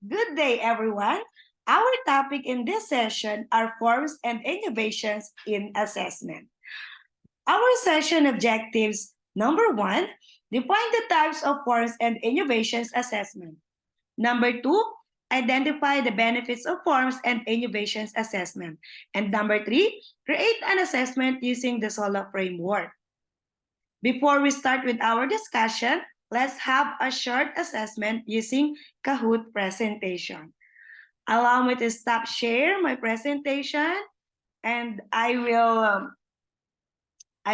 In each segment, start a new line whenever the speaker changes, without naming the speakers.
Good day, everyone. Our topic in this session are forms and innovations in assessment. Our session objectives: number one, define the types of forms and innovations assessment. Number two, identify the benefits of forms and innovations assessment. And number three, create an assessment using the SOLA framework. Before we start with our discussion, let's have a short assessment using Kahoot presentation. Allow me to stop share my presentation, and I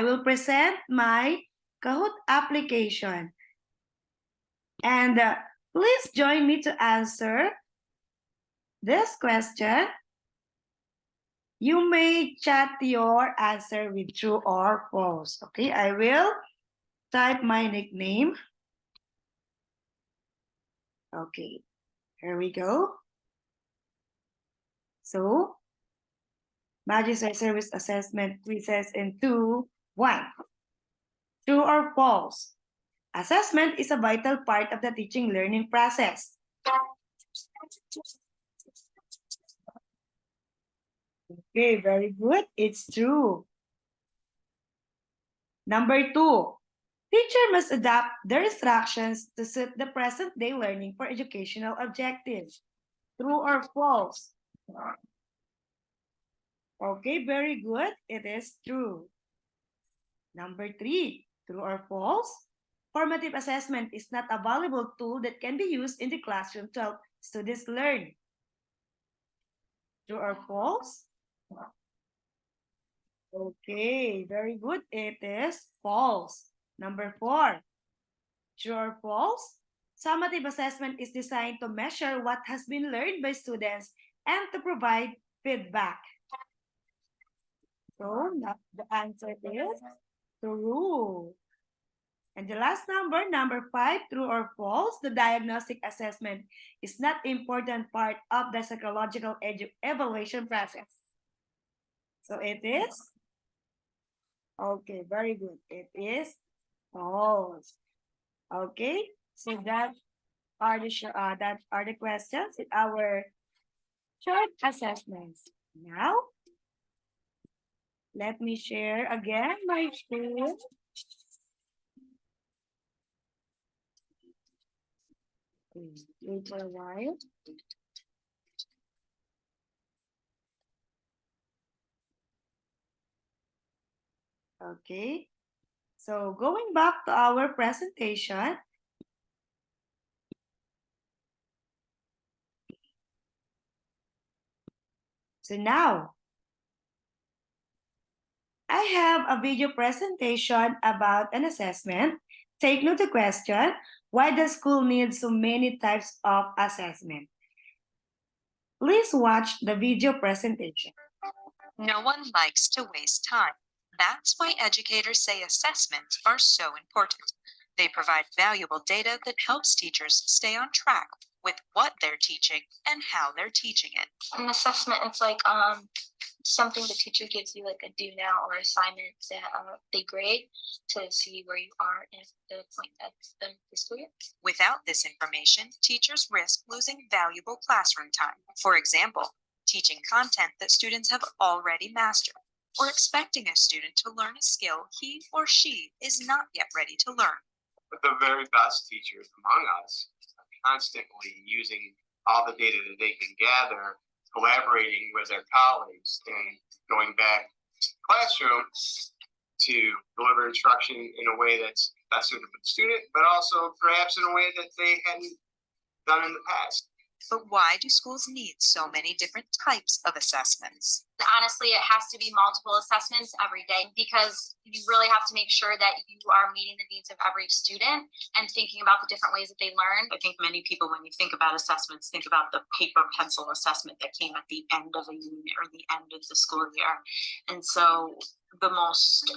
will present my Kahoot application. And please join me to answer this question. You may chat your answer with true or false. Okay, I will type my nickname. Okay, here we go. So, Magister Service Assessment quizzes in 2, 1. True or false? Assessment is a vital part of the teaching learning process. Okay, very good. It's true. Number 2, teacher must adapt their instructions to suit the present day learning for educational objectives. True or false? Okay, very good. It is true. Number 3, true or false? Formative assessment is not a valuable tool that can be used in the classroom to help students learn. True or false? Okay, very good. It is false. Number 4, true or false? Summative assessment is designed to measure what has been learned by students and to provide feedback. So the answer is true. And the last number 5, true or false, the diagnostic assessment is not an important part of the psychological evaluation process. So it is? Okay, very good. It is false. Okay, so that are the questions in our short assessments. Now, let me share again my screen. Wait for a while. Okay, so going back to our presentation. So now, I have a video presentation about an assessment. Take note of the question, why does school need so many types of assessment? Please watch the video presentation.
No one likes to waste time. That's why educators say assessments are so important. They provide valuable data that helps teachers stay on track with what they're teaching and how they're teaching it.
An assessment is like something the teacher gives you, like a do now or assignment that they grade to see where you are at the point at the school year.
Without this information, teachers risk losing valuable classroom time. For example, teaching content that students have already mastered, or expecting a student to learn a skill he or she is not yet ready to learn.
But the very best teachers among us are constantly using all the data that they can gather, collaborating with their colleagues, and going back to the classroom to deliver instruction in a way that's best suited for the student, but also perhaps in a way that they hadn't done in the past.
But why do schools need so many different types of assessments?
Honestly, it has to be multiple assessments every day because you really have to make sure that you are meeting the needs of every student and thinking about the different ways that they learn.
I think many people, when you think about assessments, think about the paper pencil assessment that came at the end of a unit or the end of the school year. And so the most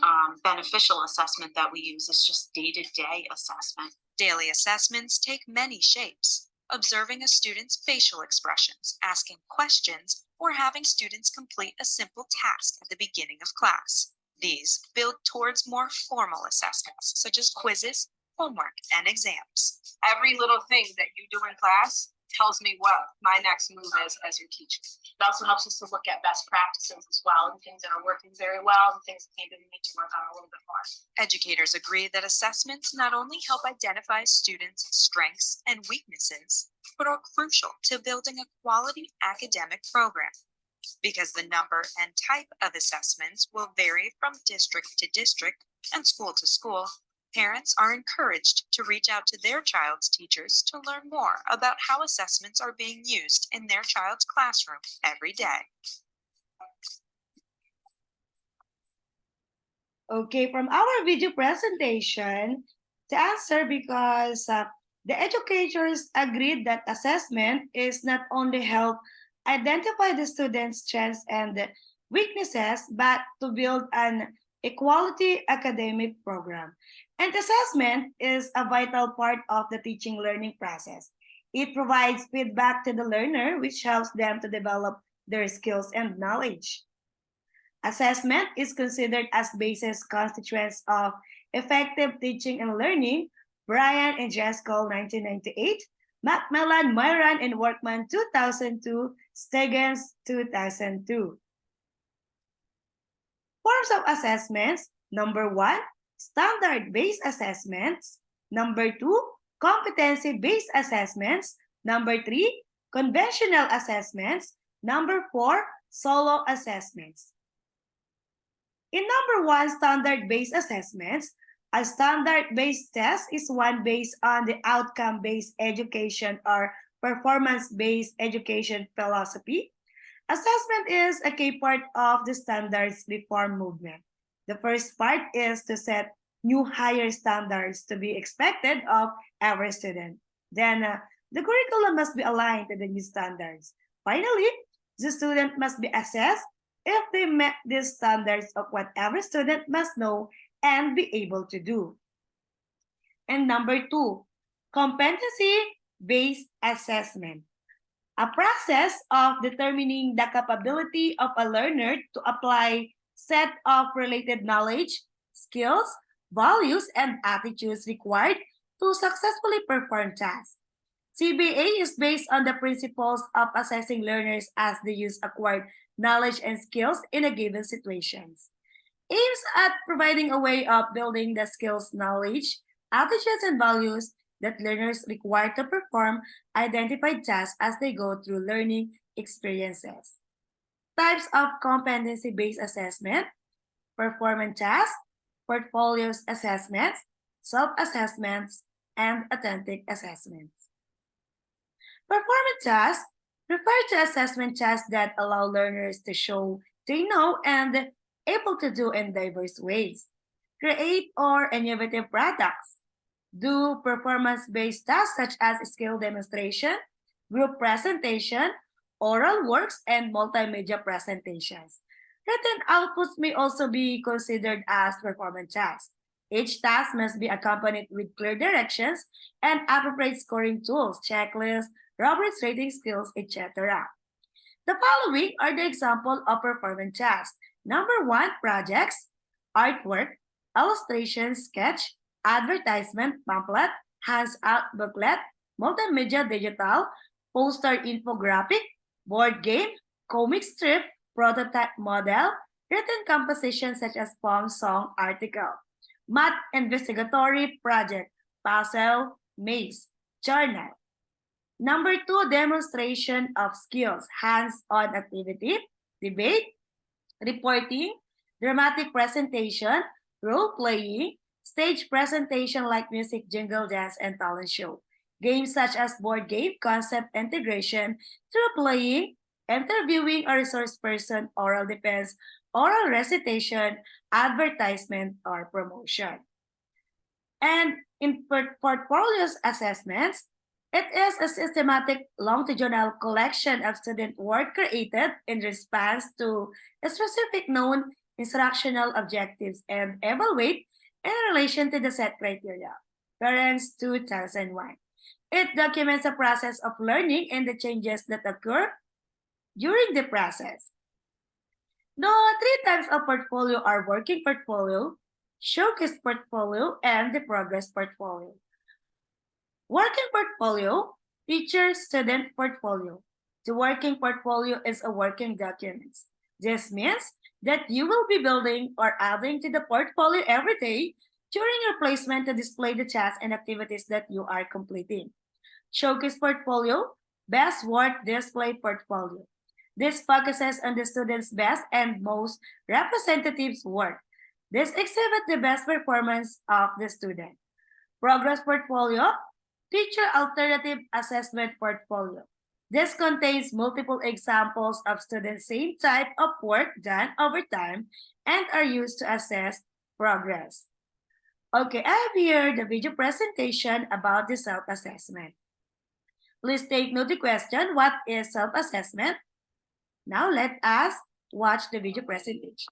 beneficial assessment that we use is just day-to-day assessment. Daily assessments take many shapes. Observing a student's facial expressions, asking questions, or having students complete a simple task at the beginning of class. These build towards more formal assessments, such as quizzes, homework, and exams.
Every little thing that you do in class
tells me what my next move is as your teacher. It also helps us to look at best practices as well and things that are working very well and things that maybe we need to work on a little bit more.
Educators agree that assessments not only help identify students' strengths and weaknesses, but are crucial to building a quality academic program. Because the number and type of assessments will vary from district to district and school to school, parents are encouraged to reach out to their child's teachers to learn more about how assessments are being used in their child's classroom every day.
Okay, from our video presentation, to answer because the educators agreed that assessment is not only help identify the students' strengths and weaknesses, but to build an equality academic program. And assessment is a vital part of the teaching learning process. It provides feedback to the learner, which helps them to develop their skills and knowledge. Assessment is considered as basis constituents of effective teaching and learning. Brian and Jaskol, 1998. Macmillan, Myron, and Workman, 2002. Stegens, 2002. Forms of assessments. Number 1, standard-based assessments. Number 2, competency-based assessments. Number 3, conventional assessments. Number 4, solo assessments. In number 1, standard-based assessments, a standard-based test is one based on the outcome-based education or performance-based education philosophy. Assessment is a key part of the standards reform movement. The first part is to set new higher standards to be expected of every student. Then the curriculum must be aligned to the new standards. Finally, the student must be assessed if they met these standards of what every student must know and be able to do. And number 2, competency-based assessment. A process of determining the capability of a learner to apply set of related knowledge, skills, values, and attitudes required to successfully perform tasks. CBA is based on the principles of assessing learners as they use acquired knowledge and skills in a given situation. Aims at providing a way of building the skills, knowledge, attitudes, and values that learners require to perform identified tasks as they go through learning experiences. Types of competency-based assessment: performance tasks, portfolios assessments, self-assessments, and authentic assessments. Performance tasks refer to assessment tasks that allow learners to show they know and able to do in diverse ways. Create or innovative products. Do performance-based tasks such as skill demonstration, group presentation, oral works, and multimedia presentations. Written outputs may also be considered as performance tasks. Each task must be accompanied with clear directions and appropriate scoring tools, checklists, rubrics, rating skills, etc. The following are the example of performance tasks. Number 1, projects, artwork, illustration, sketch, advertisement, pamphlet, hands-out booklet, multimedia digital, poster infographic, board game, comic strip, prototype model, written composition such as poem, song, article, math investigatory project, puzzle, maze, journal. Number 2, demonstration of skills, hands-on activity, debate, reporting, dramatic presentation, role-playing, stage presentation like music, jingle, dance, and talent show. Games such as board game, concept integration, through playing, interviewing a resource person, oral defense, oral recitation, advertisement, or promotion. And in portfolios assessments, it is a systematic longitudinal collection of student work created in response to specific known instructional objectives and evaluate in relation to the set criteria. Parents 2001. It documents the process of learning and the changes that occur during the process. The 3 types of portfolio are working portfolio, showcase portfolio, and the progress portfolio. Working portfolio Teacher-student portfolio. The working portfolio is a working document. This means that you will be building or adding to the portfolio every day during your placement to display the tasks and activities that you are completing. Showcase portfolio, best work display portfolio. This focuses on the student's best and most representative work. This exhibits the best performance of the student. Progress portfolio, teacher alternative assessment portfolio. This contains multiple examples of students' same type of work done over time and are used to assess progress. Okay, I have here the video presentation about the self-assessment. Please take note the question, what is self-assessment? Now let us watch the video presentation.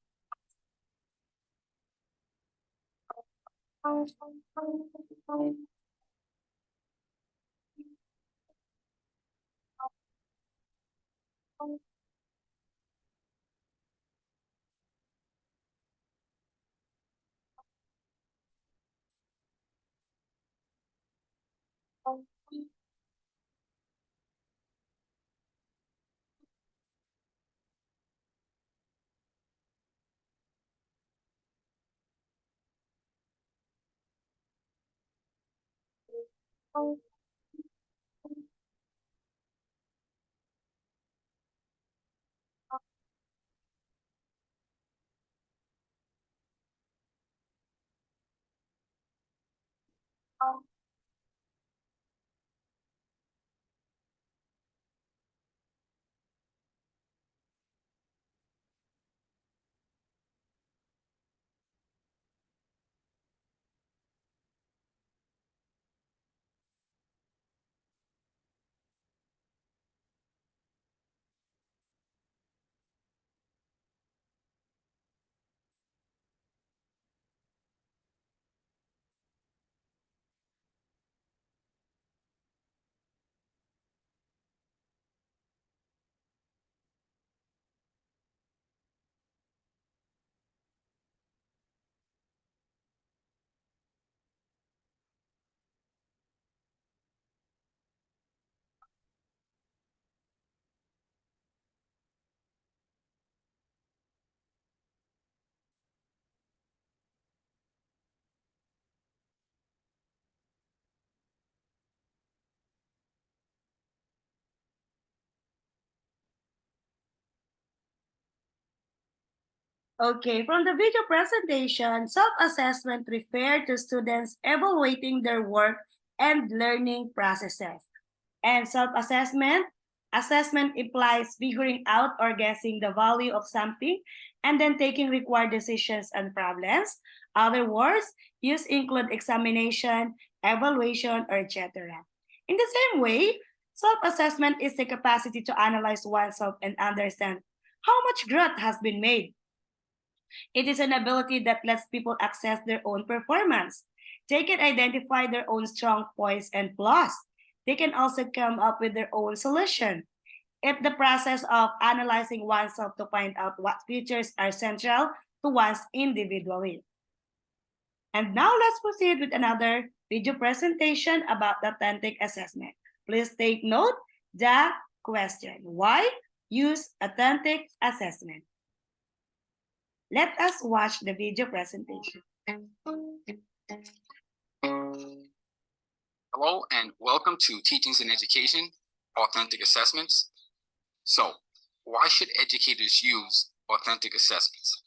Okay, from the video presentation, self-assessment refers to students evaluating their work and learning processes. And assessment implies figuring out or guessing the value of something and then taking required decisions and problems. Other words, use include examination, evaluation, or etc. In the same way, self-assessment is the capacity to analyze oneself and understand how much growth has been made. It is an ability that lets people assess their own performance. They can identify their own strong points and flaws. They can also come up with their own solution. It's the process of analyzing oneself to find out what features are central to one's individuality. And now let's proceed with another video presentation about the authentic assessment. Please take note the question. Why use authentic assessment? Let us watch the video presentation.
Hello and welcome to Teachings and Education, Authentic Assessments. So, why should educators use authentic assessments?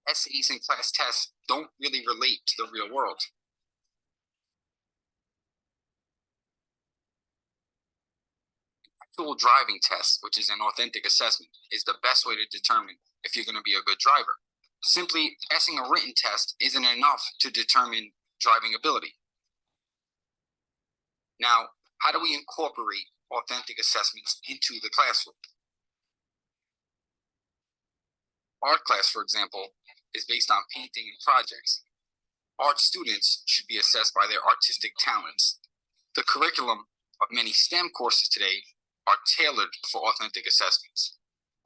Essays and class tests don't really relate to the real world. Actual driving test, which is an authentic assessment, is the best way to determine if you're going to be a good driver. Simply passing a written test isn't enough to determine driving ability. Now, how do we incorporate authentic assessments into the classroom? Art class, for example, is based on painting and projects. Art students should be assessed by their artistic talents. The curriculum of many STEM courses today are tailored for authentic assessments.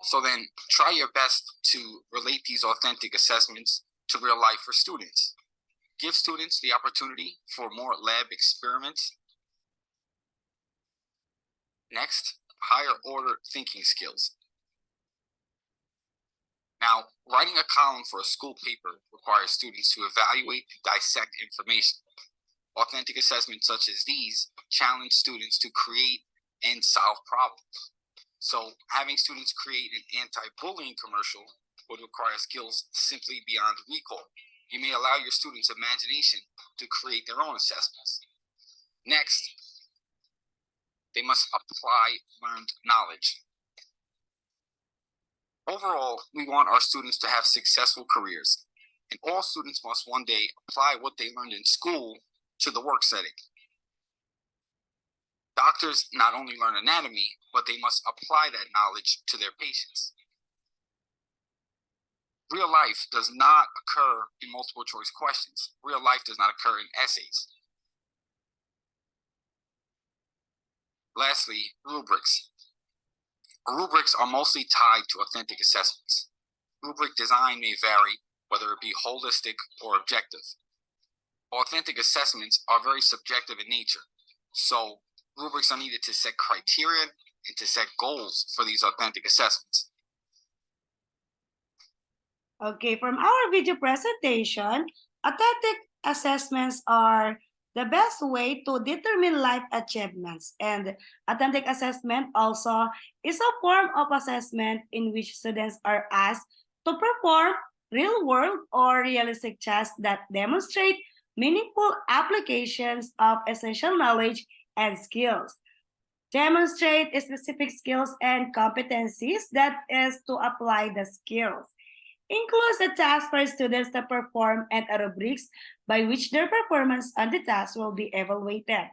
So then try your best to relate these authentic assessments to real life for students. Give students the opportunity for more lab experiments. Next, higher order thinking skills. Now, writing a column for a school paper requires students to evaluate and dissect information. Authentic assessments such as these challenge students to create and solve problems. So having students create an anti-bullying commercial would require skills simply beyond recall. You may allow your students' imagination to create their own assessments. Next, they must apply learned knowledge. Overall, we want our students to have successful careers, and all students must one day apply what they learned in school to the work setting. Doctors not only learn anatomy, but they must apply that knowledge to their patients. Real life does not occur in multiple choice questions. Real life does not occur in essays. Lastly, rubrics. Rubrics are mostly tied to authentic assessments. Rubric design may vary, whether it be holistic or objective. Authentic assessments are very subjective in nature, so rubrics are needed to set criteria and to set goals for these authentic assessments.
Okay, from our video presentation, authentic assessments are the best way to determine life achievements. And authentic assessment also is a form of assessment in which students are asked to perform real-world or realistic tasks that demonstrate meaningful applications of essential knowledge and skills. Demonstrate specific skills and competencies that is to apply the skills. Includes a task for students to perform and a rubrics by which their performance on the task will be evaluated.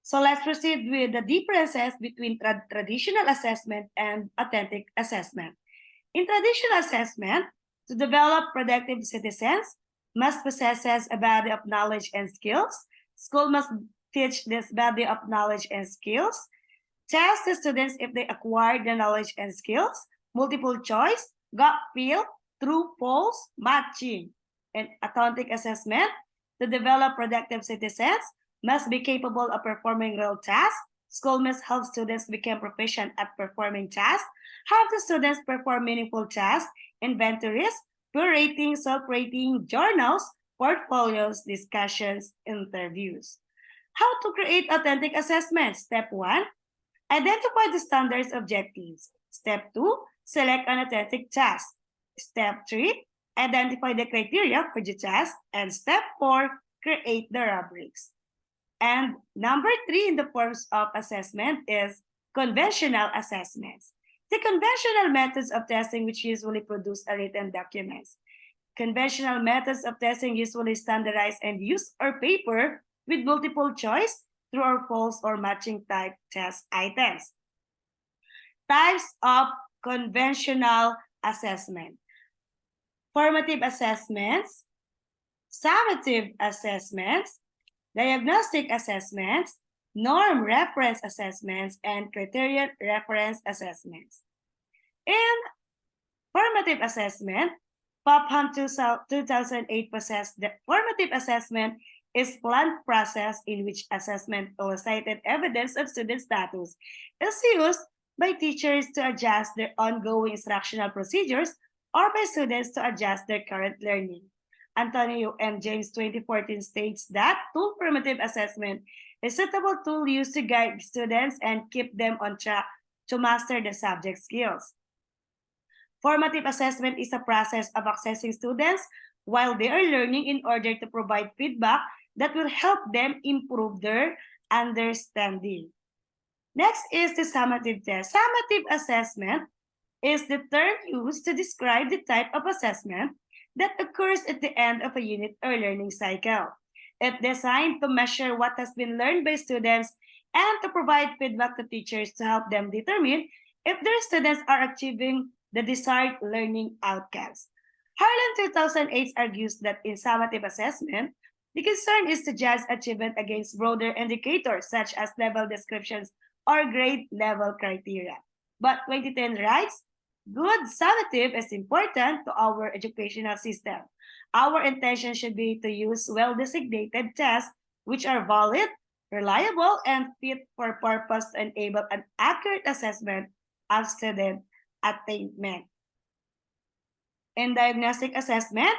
So let's proceed with the differences between traditional assessment and authentic assessment. In traditional assessment, to develop productive citizens must possess a body of knowledge and skills. School must teach this body of knowledge and skills. Test the students if they acquire the knowledge and skills. Multiple choice, gut feel, true, false, matching. And authentic assessment, to develop productive citizens, must be capable of performing real tasks. School must help students become proficient at performing tasks. Have the students perform meaningful tasks, inventories, peer rating, self-rating, journals, portfolios, discussions, interviews. How to create authentic assessments? Step 1, identify the standards objectives. Step 2, select an authentic task. Step 3, identify the criteria for the task. And step 4, create the rubrics. And number 3 in the forms of assessment is conventional assessments. The conventional methods of testing which usually produce a written documents. Conventional methods of testing usually standardize and use our paper with multiple choice, true or false, or matching type test items. Types of conventional assessment. Formative assessments, summative assessments, diagnostic assessments, norm reference assessments, and criterion reference assessments. In formative assessment, Popham 2008 possessed the formative assessment is planned process in which assessment elicited evidence of student status is used by teachers to adjust their ongoing instructional procedures or by students to adjust their current learning. Antonio and James 2014 states that tool formative assessment is a suitable tool used to guide students and keep them on track to master the subject skills. Formative assessment is a process of assessing students while they are learning in order to provide feedback that will help them improve their understanding. Next is the summative test. Summative assessment is the term used to describe the type of assessment that occurs at the end of a unit or learning cycle. It's designed to measure what has been learned by students and to provide feedback to teachers to help them determine if their students are achieving the desired learning outcomes. Harlan 2008 argues that in summative assessment, the concern is to judge achievement against broader indicators such as level descriptions or grade level criteria. But 2010 writes, good summative is important to our educational system. Our intention should be to use well-designated tests which are valid, reliable, and fit for purpose to enable an accurate assessment of student attainment. In diagnostic assessment,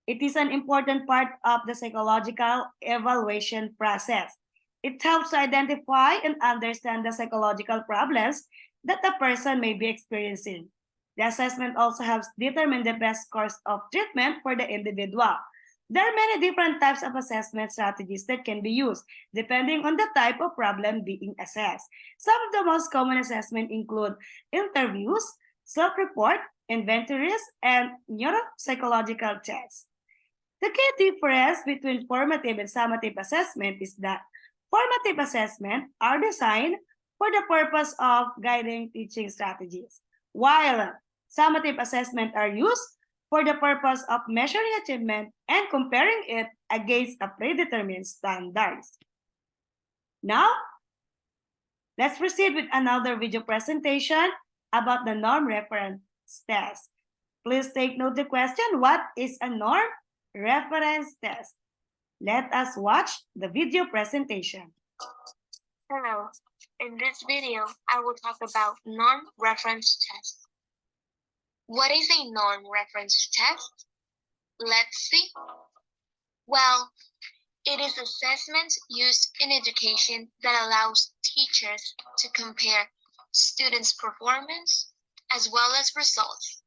it is an important part of the psychological evaluation process. It helps to identify and understand the psychological problems that a person may be experiencing. The assessment also helps determine the best course of treatment for the individual. There are many different types of assessment strategies that can be used depending on the type of problem being assessed. Some of the most common assessments include interviews, self-report, inventories, and neuropsychological tests. The key difference between formative and summative assessment is that formative assessment are designed for the purpose of guiding teaching strategies, while summative assessment are used for the purpose of measuring achievement and comparing it against a predetermined standards. Now, let's proceed with another video presentation about the norm reference test. Please take note the question, what is a norm reference test? Let us watch the video presentation.
Hello. In this video, I will talk about norm reference test. What is a norm reference test? Let's see. Well, it is assessment used in education that allows teachers to compare students' performance as well as results.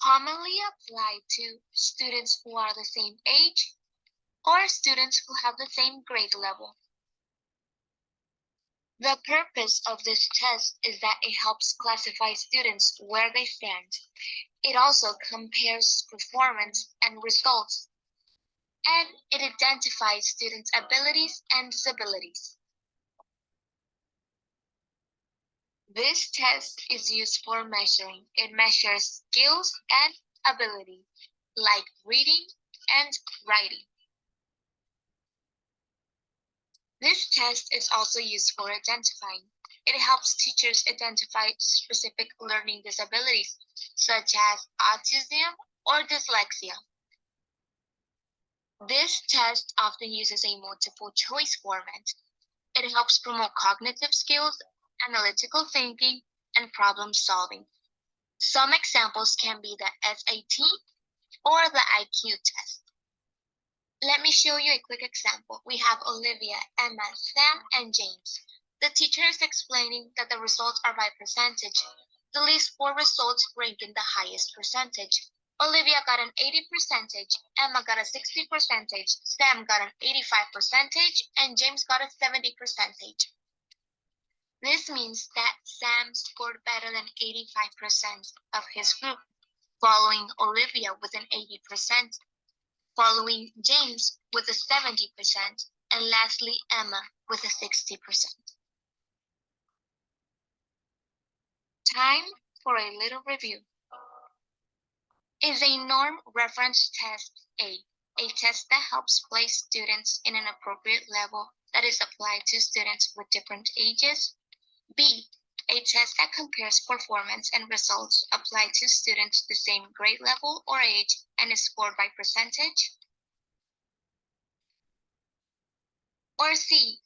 Commonly applied to students who are the same age or students who have the same grade level. The purpose of this test is that it helps classify students where they stand. It also compares performance and results, and it identifies students' abilities and disabilities. This test is used for measuring. It measures skills and ability, like reading and writing. This test is also used for identifying. It helps teachers identify specific learning disabilities, such as autism or dyslexia. This test often uses a multiple choice format. It helps promote cognitive skills, analytical thinking, and problem solving. Some examples can be the SAT or the IQ test. Let me show you a quick example. We have Olivia, Emma, Sam, and James. The teacher is explaining that the results are by percentage. The least 4 results rank in the highest percentage. Olivia got an 80 percentage, Emma got a 60 percentage, Sam got an 85 percentage, and James got a 70 percentage. This means that Sam scored better than 85% of his group, following Olivia with an 80%, following James with a 70%, and lastly Emma with a 60%. Time for a little review. Is a norm reference test a test that helps place students in an appropriate level that is applied to students with different ages? B, a test that compares performance and results applied to students the same grade level or age and is scored by percentage? Or C,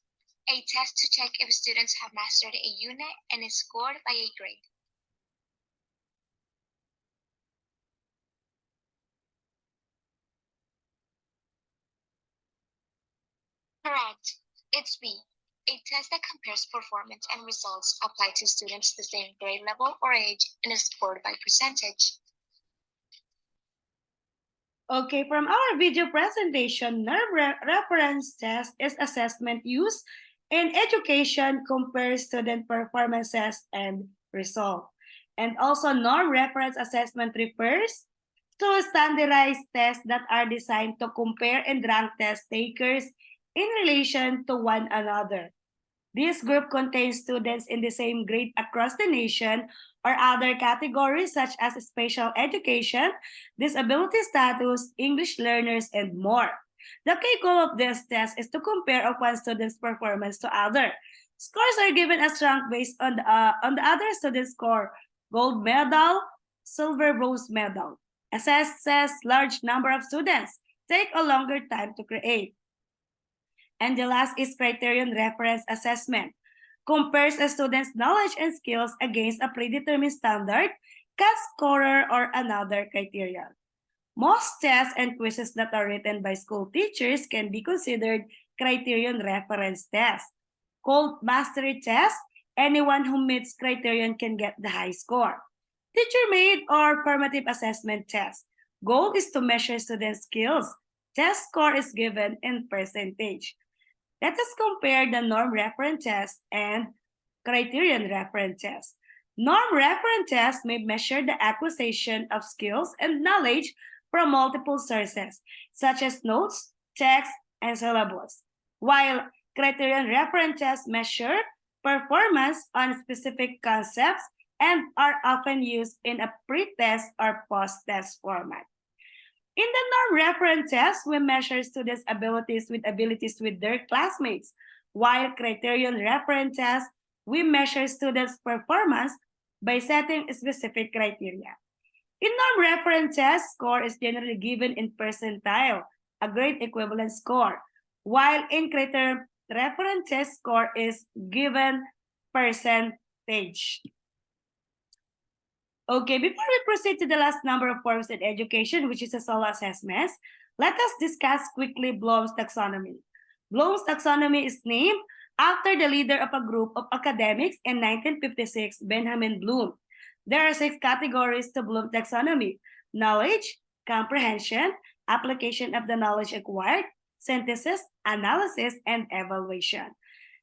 a test to check if students have mastered a unit and is scored by a grade? Correct. It's B, a test that compares performance and results applied to students the same grade level or age and is scored by percentage.
Okay, from our video presentation, norm reference test is assessment used in education compares student performances and result. And also norm reference assessment refers to standardized tests that are designed to compare and rank test takers in relation to one another. This group contains students in the same grade across the nation or other categories such as special education, disability status, English learners, and more. The key goal of this test is to compare one student's performance to other. Scores are given as rank based on the other student's score, gold medal, silver, bronze medal, assesses large number of students, take a longer time to create. And the last is criterion reference assessment. Compares a student's knowledge and skills against a predetermined standard, cut scorer, or another criterion. Most tests and quizzes that are written by school teachers can be considered criterion reference tests. Called mastery tests, anyone who meets criterion can get the high score. Teacher-made or formative assessment test. Goal is to measure student skills. Test score is given in percentage. Let us compare the norm reference test and criterion reference test. Norm reference test may measure the acquisition of skills and knowledge from multiple sources, such as notes, text, and syllables, while criterion reference tests measure performance on specific concepts and are often used in a pre-test or post-test format. In the norm reference test, we measure students' abilities with their classmates, while criterion reference test, we measure students' performance by setting specific criteria. In norm reference test, score is generally given in percentile, a grade equivalent score, while in criterion reference test, score is given percentage. Okay, before we proceed to the last number of forms in education, which is a solo assessment, let us discuss quickly Bloom's taxonomy. Bloom's taxonomy is named after the leader of a group of academics in 1956, Benjamin Bloom. There are 6 categories to Bloom's taxonomy: knowledge, comprehension, application of the knowledge acquired, synthesis, analysis, and evaluation.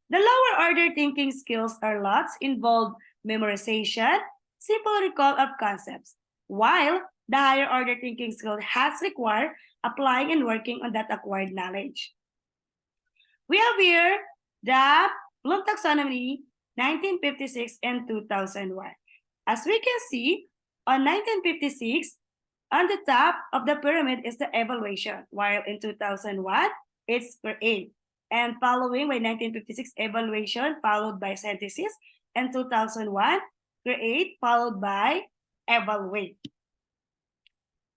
The lower order thinking skills or lots involve memorization, simple recall of concepts, while the higher order thinking skill has required applying and working on that acquired knowledge. We have here the Bloom taxonomy 1956 and 2001. As we can see, on 1956, on the top of the pyramid is the evaluation, while in 2001, it's create. And following by 1956, evaluation followed by synthesis, and 2001, create followed by evaluate.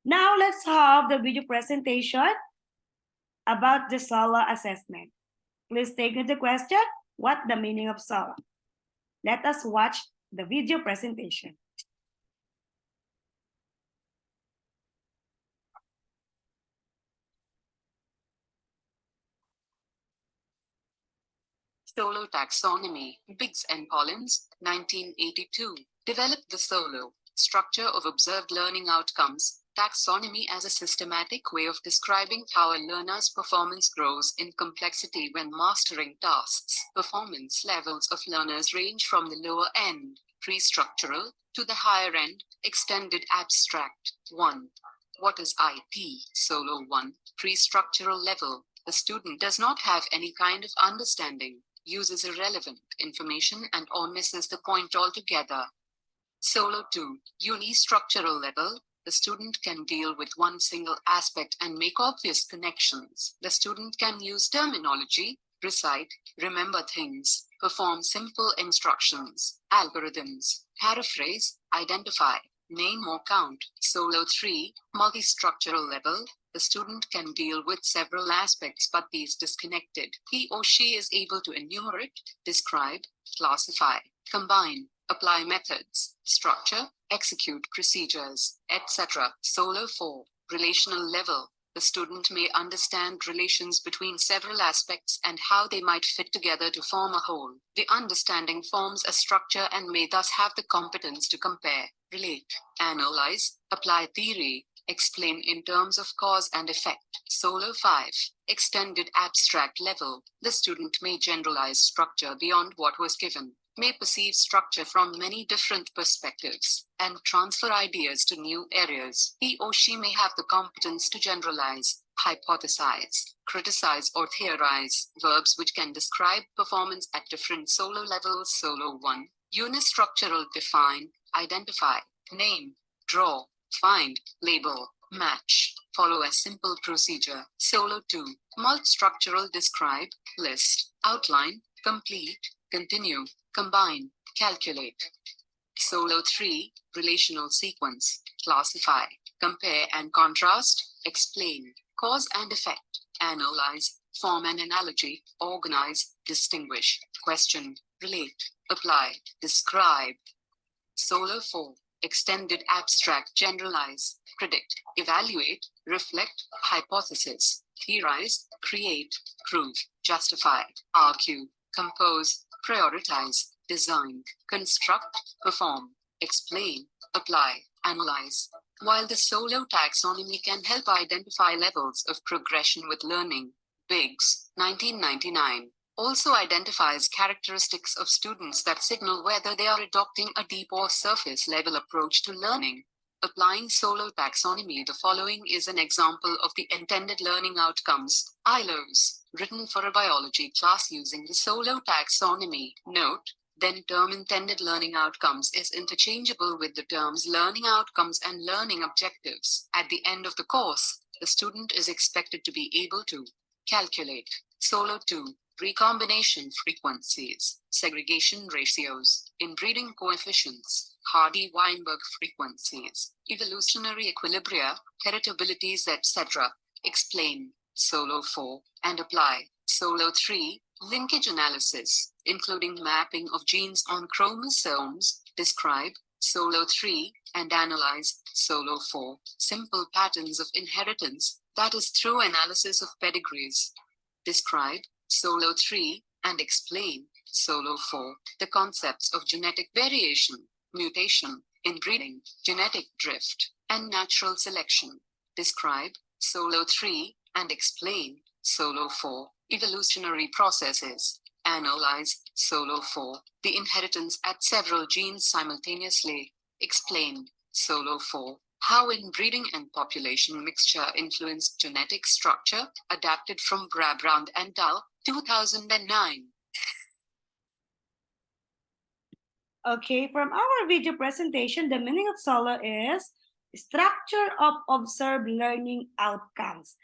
Now let's have the video presentation about the solo assessment. Please take into question what the meaning of solo. Let us watch the video presentation.
Solo taxonomy, Biggs and Collins, 1982, developed the solo structure of observed learning outcomes taxonomy as a systematic way of describing how a learner's performance grows in complexity when mastering tasks. Performance levels of learners range from the lower end, pre-structural, to the higher end, extended abstract. 1. What is IP? Solo 1, pre-structural level. The student does not have any kind of understanding, uses irrelevant information, and or misses the point altogether. Solo 2, unistructural level. The student can deal with one single aspect and make obvious connections. The student can use terminology, recite, remember things, perform simple instructions, algorithms, paraphrase, identify, name or count. Solo 3, multistructural level. The student can deal with several aspects but these disconnected. He or she is able to enumerate, describe, classify, combine, apply methods, structure, execute procedures, etc. Solo 4, relational level. The student may understand relations between several aspects and how they might fit together to form a whole. The understanding forms a structure and may thus have the competence to compare, relate, analyze, apply theory, explain in terms of cause and effect. Solo 5, extended abstract level. The student may generalize structure beyond what was given, may perceive structure from many different perspectives, and transfer ideas to new areas. He or she may have the competence to generalize, hypothesize, criticize, or theorize. Verbs which can describe performance at different solo levels. Solo 1, unistructural. Define, identify, name, draw, find, label, match, follow a simple procedure. Solo 2, multistructural. Describe, list, outline, complete, continue, combine, calculate. Solo 3, relational sequence, classify, compare and contrast, explain, cause and effect, analyze, form an analogy, organize, distinguish, question, relate, apply, describe. Solo 4. Extended abstract generalize, predict, evaluate, reflect, hypothesis, theorize, create, prove, justify, argue, compose, prioritize, design, construct, perform, explain, apply, analyze. While the solo taxonomy can help identify levels of progression with learning, Biggs, 1999, also identifies characteristics of students that signal whether they are adopting a deep or surface level approach to learning. Applying solo taxonomy, the following is an example of the intended learning outcomes, ILOs, written for a biology class using the solo taxonomy. Note, then term intended learning outcomes is interchangeable with the terms learning outcomes and learning objectives. At the end of the course, the student is expected to be able to calculate solo 2. Recombination frequencies, segregation ratios, inbreeding coefficients, Hardy-Weinberg frequencies, evolutionary equilibria, heritabilities, etc. Explain, Solo 4, and apply, Solo 3, linkage analysis, including mapping of genes on chromosomes, describe, Solo 3, and analyze, Solo 4, simple patterns of inheritance, that is through analysis of pedigrees. Describe, Solo 3, and explain, Solo 4, the concepts of genetic variation, mutation, inbreeding, genetic drift, and natural selection. Describe, Solo 3, and explain, Solo 4, evolutionary processes. Analyze, Solo 4, the inheritance at several genes simultaneously. Explain, Solo 4, how inbreeding and population mixture influence genetic structure, adapted from Brabrand and al. 2009.
Okay, from our video presentation, the meaning of solo is structure of observed learning outcomes.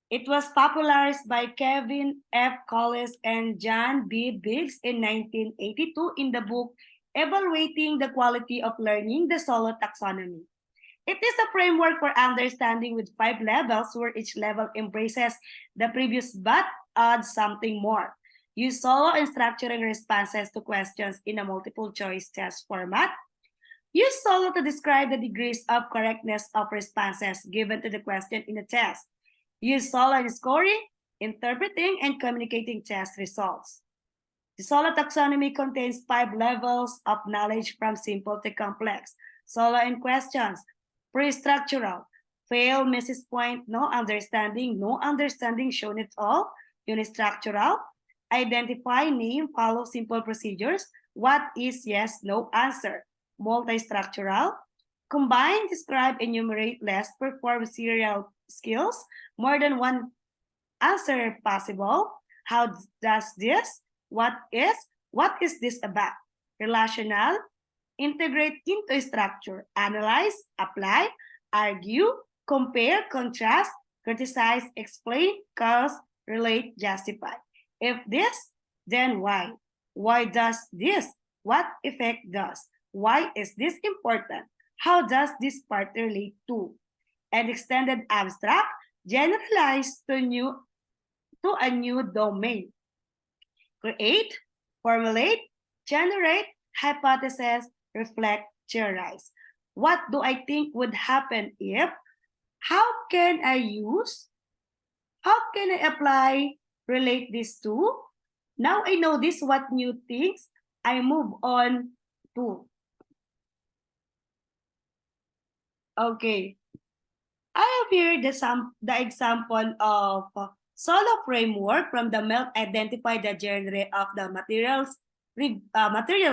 It was popularized by Kevin F. Collis and John B. Biggs in 1982 in the book Evaluating the Quality of Learning, the Solo Taxonomy. It is a framework for understanding with 5 levels where each level embraces the previous but adds something more. Use solo in structuring responses to questions in a multiple choice test format. Use solo to describe the degrees of correctness of responses given to the question in a test. Use solo in scoring, interpreting, and communicating test results. The solo taxonomy contains 5 levels of knowledge from simple to complex. Solo in questions, pre-structural, fail, misses point, no understanding shown at all, unistructural, identify, name, follow simple procedures, what is, yes, no answer, multi-structural, combine, describe, enumerate, less, perform serial skills, more than one answer possible, how does this, what is this about, relational, integrate into structure, analyze, apply, argue, compare, contrast, criticize, explain, cause, relate, justify. If this, then why? Why does this? What effect does? Why is this important? How does this part relate to? And extended abstract, generalize to a new domain. Create, formulate, generate, hypothesis, reflect, theorize. What do I think would happen if? How can I use? How can I apply, relate this to? Now I know this, what new things I move on to. Okay. I have here the example of solo framework from the MELT identify the genre of the material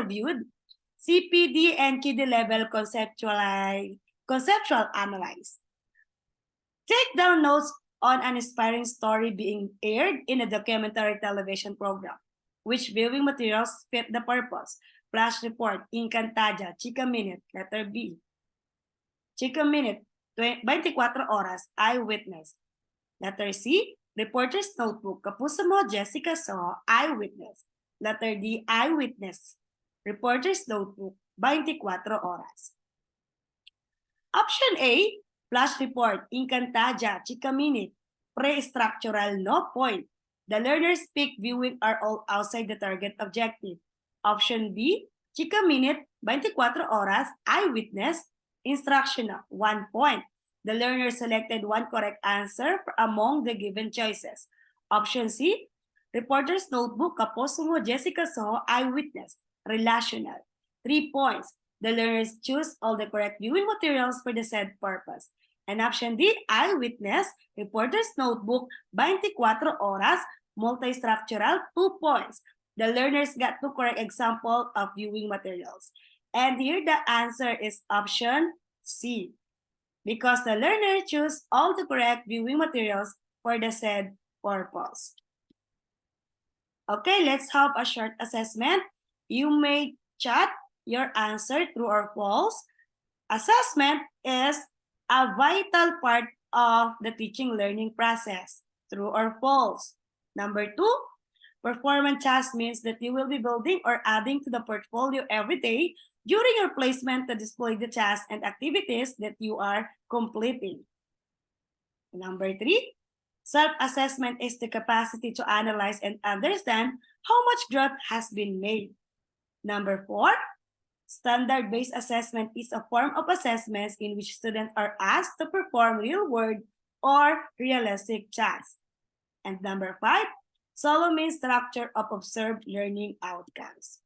viewed, CPD and KD level conceptual analyze. Take down notes on an inspiring story being aired in a documentary television program. Which viewing materials fit the purpose? Flash report, Encantadia, Chica Minute, letter B. Chica Minute, 24 oras, eyewitness. Letter C, reporter's notebook, Kapuso mo, Jessica saw, eyewitness. Letter D, eyewitness. Reporter's notebook, 24 oras. Option A, flash report, Encantadia, Chica Minute, pre-structural, no point. The learners peak viewing are all outside the target objective. Option B, Chica Minute, 24 oras, eyewitness, instructional, 1 point. The learner selected one correct answer among the given choices. Option C, reporter's notebook, Kaposumo, Jessica Soho, eyewitness, relational, 3 points. The learners choose all the correct viewing materials for the said purpose. And option D, eyewitness, reporter's notebook, 24 oras, multi-structural, 2 points. The learners got two correct examples of viewing materials. And here the answer is option C, because the learner choose all the correct viewing materials for the said purpose. Okay, let's have a short assessment. You may chat your answer true or false. Assessment is a vital part of the teaching learning process. True or false? Number 2, performance task means that you will be building or adding to the portfolio every day during your placement to display the tasks and activities that you are completing. Number 3, self-assessment is the capacity to analyze and understand how much growth has been made. Number 4, standard-based assessment is a form of assessments in which students are asked to perform real-world or realistic tasks. And number 5, solo means structure of observed learning outcomes.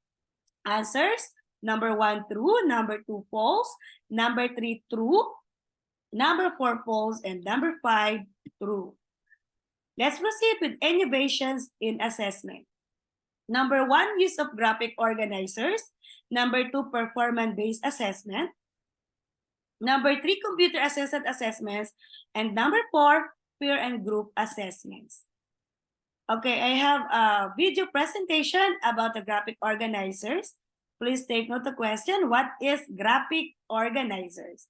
Answers: number 1 true, number 2 false, number 3 true, number 4 false, and number 5 true. Let's proceed with innovations in assessment. Number 1, use of graphic organizers. Number 2, performance-based assessment. Number 3, computer-assisted assessments. And number 4, peer and group assessments. Okay, I have a video presentation about the graphic organizers. Please take note of the question, what is graphic organizers?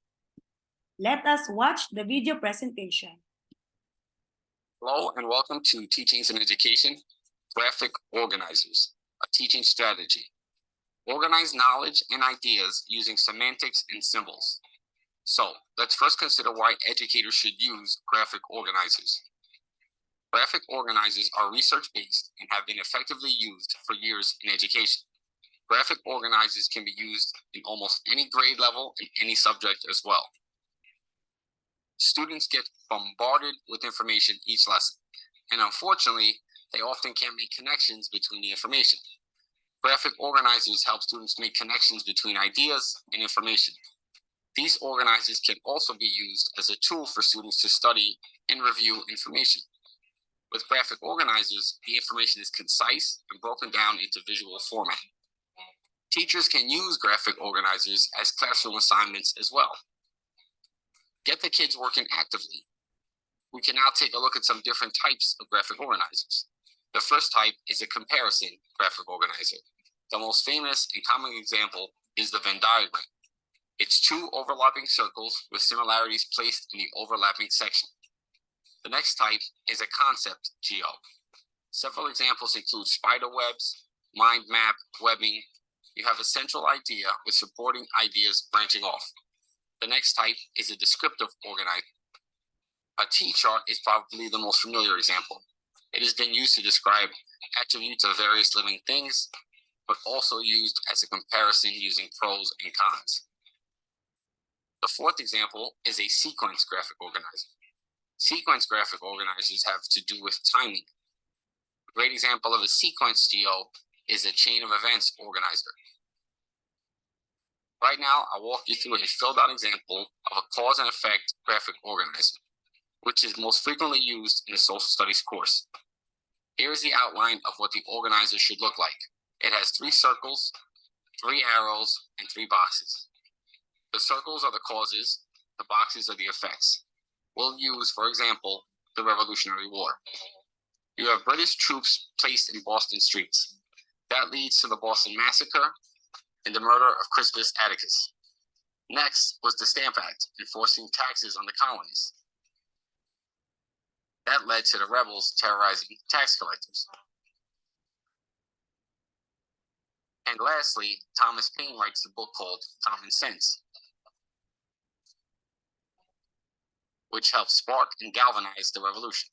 Let us watch the video presentation.
Hello and welcome to Teachings and Education, Graphic Organizers, a teaching strategy. Organize knowledge and ideas using semantics and symbols. So let's first consider why educators should use graphic organizers. Graphic organizers are research-based and have been effectively used for years in education. Graphic organizers can be used in almost any grade level and any subject as well. Students get bombarded with information each lesson, and unfortunately, they often can't make connections between the information. Graphic organizers help students make connections between ideas and information. These organizers can also be used as a tool for students to study and review information. With graphic organizers, the information is concise and broken down into visual format. Teachers can use graphic organizers as classroom assignments as well. Get the kids working actively. We can now take a look at some different types of graphic organizers. The first type is a comparison graphic organizer. The most famous and common example is the Venn diagram. It's two overlapping circles with similarities placed in the overlapping section. The next type is a concept geo. Several examples include spider webs, mind map, webbing. You have a central idea with supporting ideas branching off. The next type is a descriptive organizer. A T-chart is probably the most familiar example. It has been used to describe attributes of various living things, but also used as a comparison using pros and cons. The fourth example is a sequence graphic organizer. Sequence graphic organizers have to do with timing. A great example of a sequence geo is a chain of events organizer. Right now, I'll walk you through a filled out example of a cause and effect graphic organizer, which is most frequently used in a social studies course. Here is the outline of what the organizer should look like. It has 3 circles, 3 arrows, and 3 boxes. The circles are the causes, the boxes are the effects. We'll use, for example, the Revolutionary War. You have British troops placed in Boston streets. That leads to the Boston Massacre and the murder of Crispus Attucks. Next was the Stamp Act, enforcing taxes on the colonies. That led to the rebels terrorizing tax collectors. And lastly, Thomas Paine writes a book called Common Sense. which helped spark and galvanize the revolution.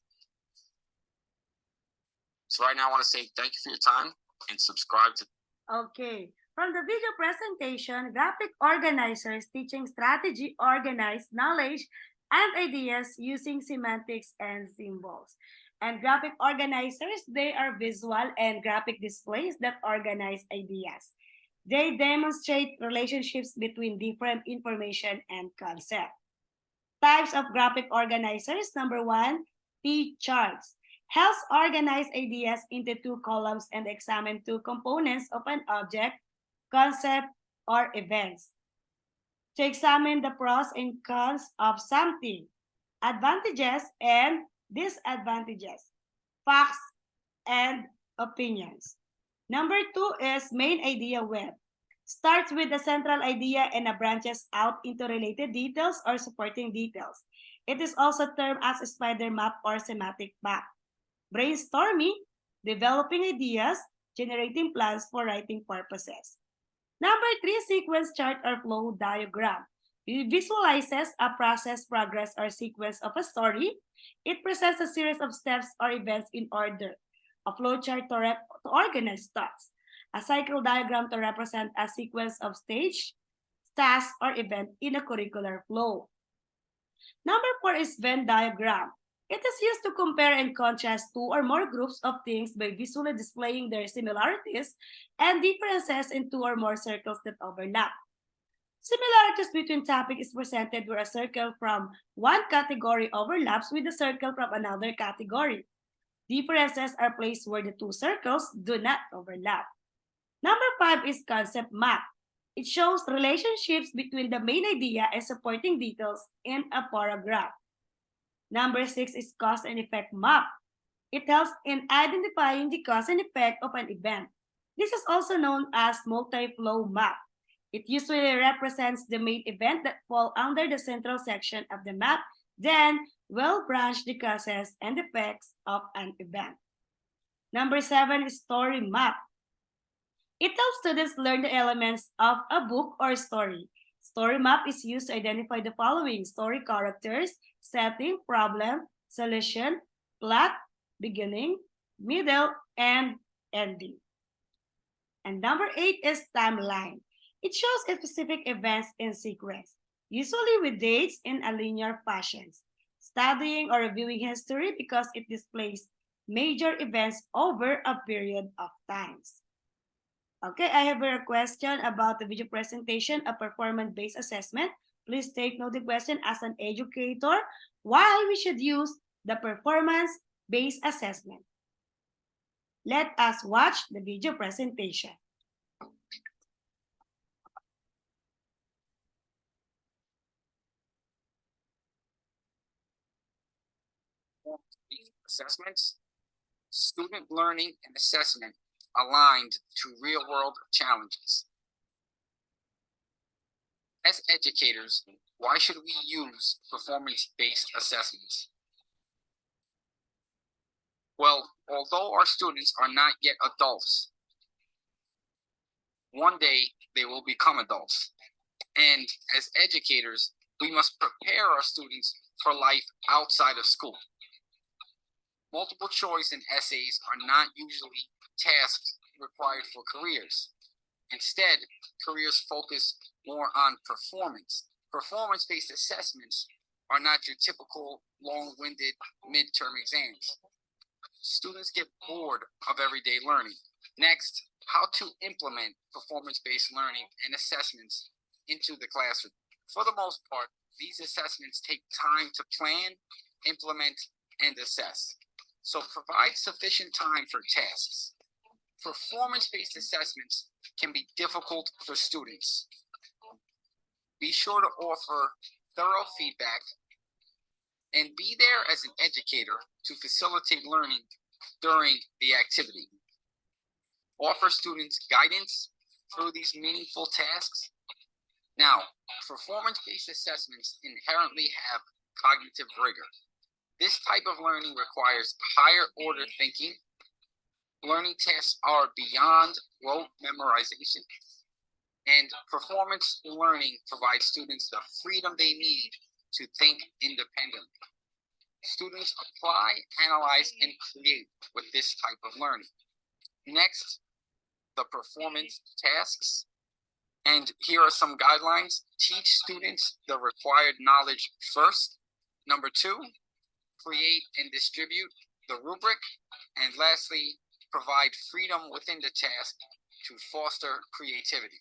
So right now I want to say thank you for your time and subscribe to.
Okay. From the video presentation, graphic organizers teaching strategy, organize knowledge and ideas using semantics and symbols. And graphic organizers, they are visual and graphic displays that organize ideas. They demonstrate relationships between different information and concept. Types of graphic organizers. Number one, T-charts. Helps organize ideas into two columns and examine two components of an object, concept, or events. To examine the pros and cons of something, advantages and disadvantages, facts and opinions. Number two is main idea web. Starts with a central idea and branches out into related details or supporting details. It is also termed as a spider map or semantic map. Brainstorming, developing ideas, generating plans for writing purposes. Number three, sequence chart or flow diagram. It visualizes a process, progress, or sequence of a story. It presents a series of steps or events in order. A flowchart to organize thoughts. A cycle diagram to represent a sequence of stage, task, or event in a curricular flow. Number four is Venn diagram. It is used to compare and contrast two or more groups of things by visually displaying their similarities and differences in two or more circles that overlap. Similarities between topics is presented where a circle from one category overlaps with a circle from another category. Differences are placed where the two circles do not overlap. Number five is concept map. It shows relationships between the main idea and supporting details in a paragraph. Number six is cause and effect map. It helps in identifying the cause and effect of an event. This is also known as multi-flow map. It usually represents the main event that fall under the central section of the map, then will branch the causes and effects of an event. Number seven is story map. It helps students learn the elements of a book or story. Story map is used to identify the following: story characters, setting, problem, solution, plot, beginning, middle, and ending. And number eight is timeline. It shows specific events in sequence, usually with dates in a linear fashion. Studying or reviewing history because it displays major events over a period of times. Okay, I have a question about the video presentation of performance-based assessment. Please take note of the question as an educator, why we should use the performance-based assessment. Let us watch the video presentation.
Assessments, student learning and assessment aligned to real-world challenges. As educators, why should we use performance-based assessments? Well, although our students are not yet adults, one day they will become adults. And as educators, we must prepare our students for life outside of school. Multiple choice and essays are not usually tasks required for careers. Instead, careers focus more on performance. Performance-based assessments are not your typical long-winded midterm exams. Students get bored of everyday learning. Next, how to implement performance-based learning and assessments into the classroom. For the most part, these assessments take time to plan, implement, and assess. So provide sufficient time for tasks. Performance-based assessments can be difficult for students. Be sure to offer thorough feedback and be there as an educator to facilitate learning during the activity. Offer students guidance through these meaningful tasks. Now, performance-based assessments inherently have cognitive rigor. This type of learning requires higher order thinking. Learning tasks are beyond rote memorization. And performance learning provides students the freedom they need to think independently. Students apply, analyze, and create with this type of learning. Next, the performance tasks. And here are some guidelines. Teach students the required knowledge first. Number 2, create and distribute the rubric. And lastly, provide freedom within the task to foster creativity.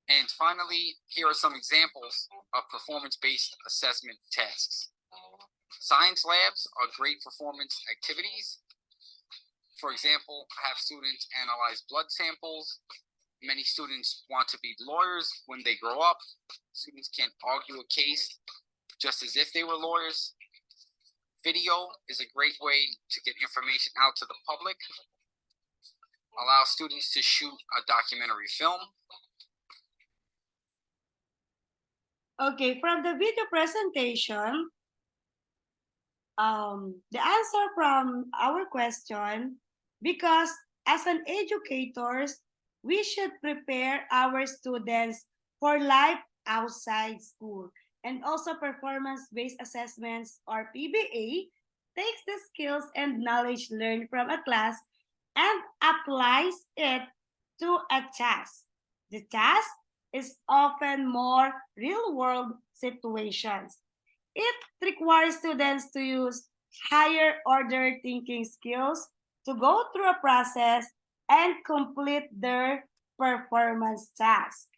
And finally, here are some examples of performance-based assessment tasks. Science labs are great performance activities. For example, have students analyze blood samples. Many students want to be lawyers when they grow up. Students can argue a case just as if they were lawyers. Video is a great way to get information out to the public. Allow students to shoot a documentary film.
Okay, from the video presentation, the answer from our question, because as an educators, we should prepare our students for life outside school. And also performance-based assessments, or PBA, takes the skills and knowledge learned from a class and applies it to a task. The task is often more real-world situations. It requires students to use higher order thinking skills to go through a process and complete their performance task.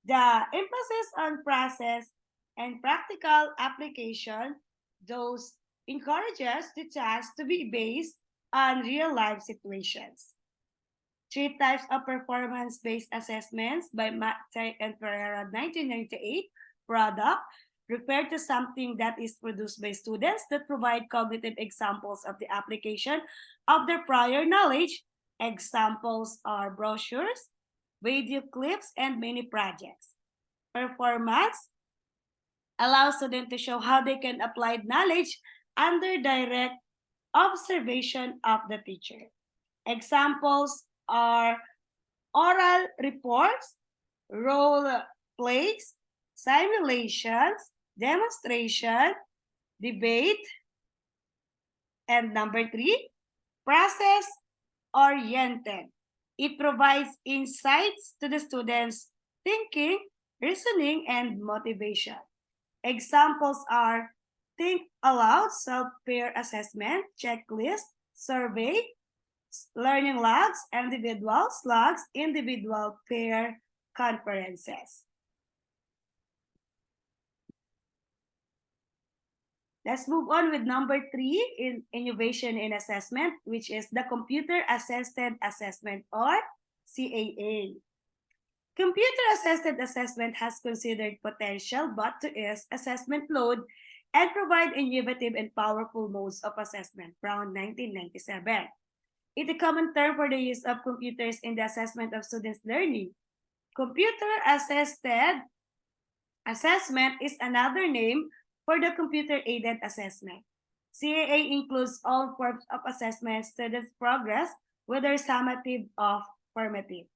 The emphasis on process and practical application, those encourages the task to be based on real-life situations. 3 types of performance-based assessments by Mattei and Pereira, 1998. Product refer to something that is produced by students that provide cognitive examples of the application of their prior knowledge. Examples are brochures, video clips, and mini projects. Performance allows students to show how they can apply knowledge under direct observation of the teacher. Examples are oral reports, role plays, simulations, demonstration, debate, and number 3, process-oriented. It provides insights to the students' thinking, reasoning, and motivation. Examples are think aloud, self-peer assessment, checklist, survey, learning logs, individual logs, individual peer conferences. Let's move on with number 3 in innovation in assessment, which is the computer-assisted assessment, or CAA. Computer-assisted assessment has considered potential but to ease assessment load and provide innovative and powerful modes of assessment from 1997. It is a common term for the use of computers in the assessment of students' learning. Computer-assisted assessment is another name for the computer-aided assessment. CAA includes all forms of assessment students' progress, whether summative or formative.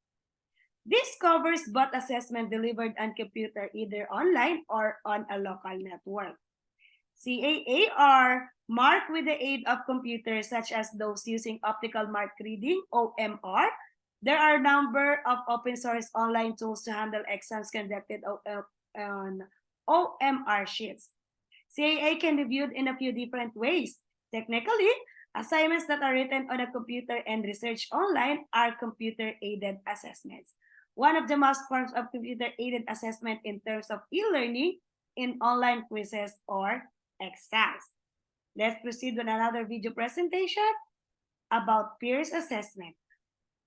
This covers both assessment delivered on computer, either online or on a local network. CAA are marked with the aid of computers, such as those using optical mark reading, OMR. There are a number of open source online tools to handle exams conducted on OMR sheets. CAA can be viewed in a few different ways. Technically, assignments that are written on a computer and research online are computer-aided assessments. One of the most forms of computer-aided assessment in terms of e-learning in online quizzes or exams. Let's proceed with another video presentation about peers assessment.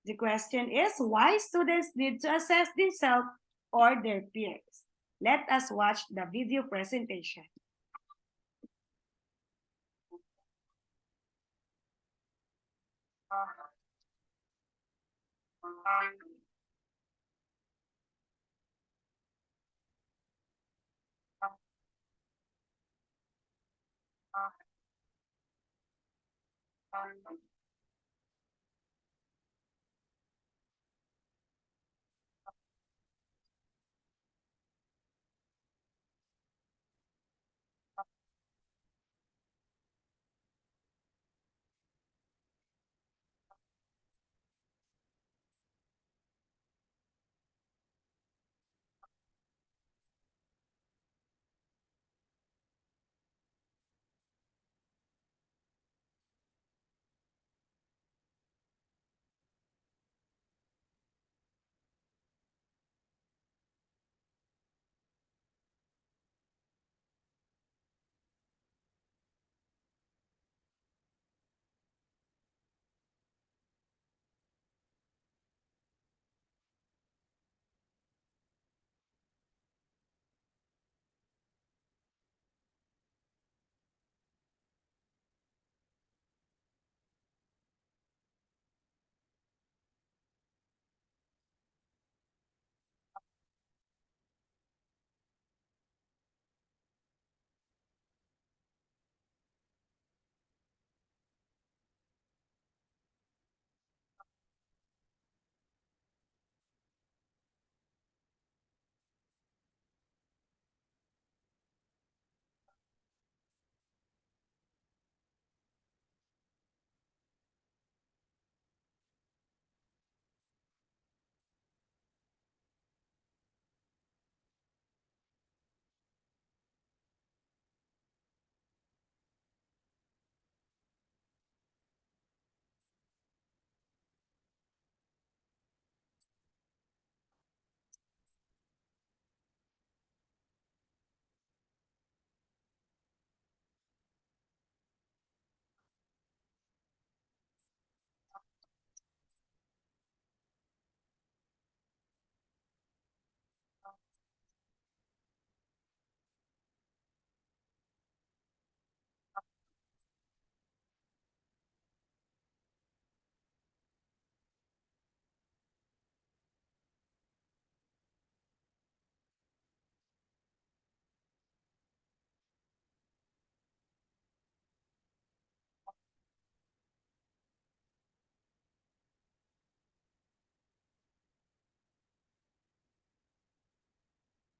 The question is, why students need to assess themselves or their peers? Let us watch the video presentation.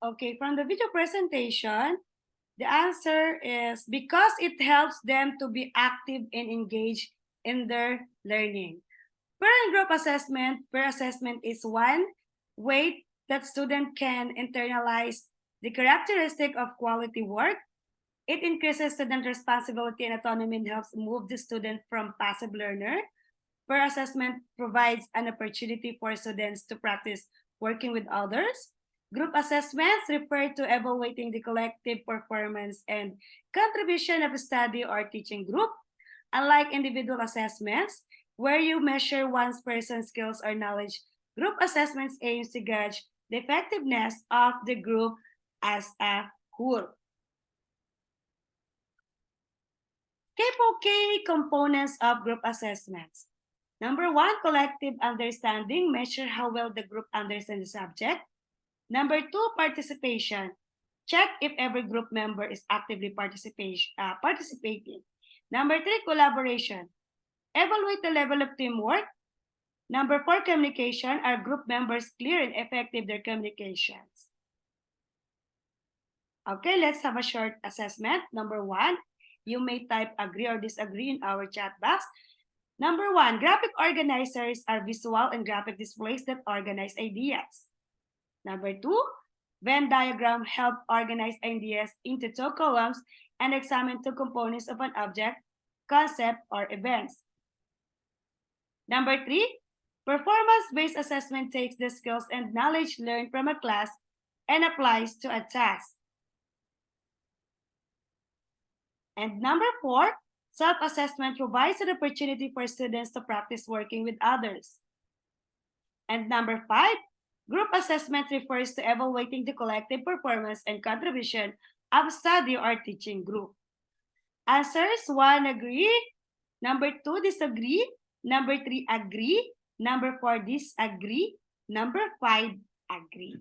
Okay, from the video presentation, the answer is because it helps them to be active and engaged in their learning. Parent group assessment, peer assessment is one way that student can internalize the characteristic of quality work. It increases student responsibility and autonomy and helps move the student from passive learner. Peer assessment provides an opportunity for students to practice working with others. Group assessments refer to evaluating the collective performance and contribution of a study or teaching group. Unlike individual assessments, where you measure one person's skills or knowledge, group assessments aims to gauge the effectiveness of the group as a whole. Key components of group assessments. Number one, collective understanding, measure how well the group understands the subject. Number two, participation, check if every group member is actively participating. Number three, collaboration, evaluate the level of teamwork. Number four, communication, are group members clear and effective their communications? Okay, let's have a short assessment. Number one, you may type agree or disagree in our chat box. Number one, graphic organizers are visual and graphic displays that organize ideas. Number two, Venn diagram help organize ideas into two columns and examine two components of an object, concept, or events. Number three, performance-based assessment takes the skills and knowledge learned from a class and applies to a task. And number four, self-assessment provides an opportunity for students to practice working with others. And number five, group assessment refers to evaluating the collective performance and contribution of study or teaching group. Answers: one, agree. Number two, disagree. Number three, agree. Number four, disagree. Number five, agree.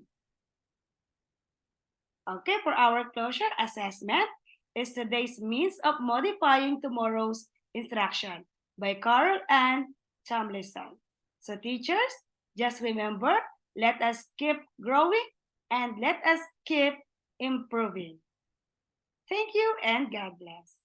Okay, for our closure assessment is today's means of modifying tomorrow's instruction by Carol and Tomlinson. So teachers, just remember, let us keep growing and let us keep improving. Thank you and God bless.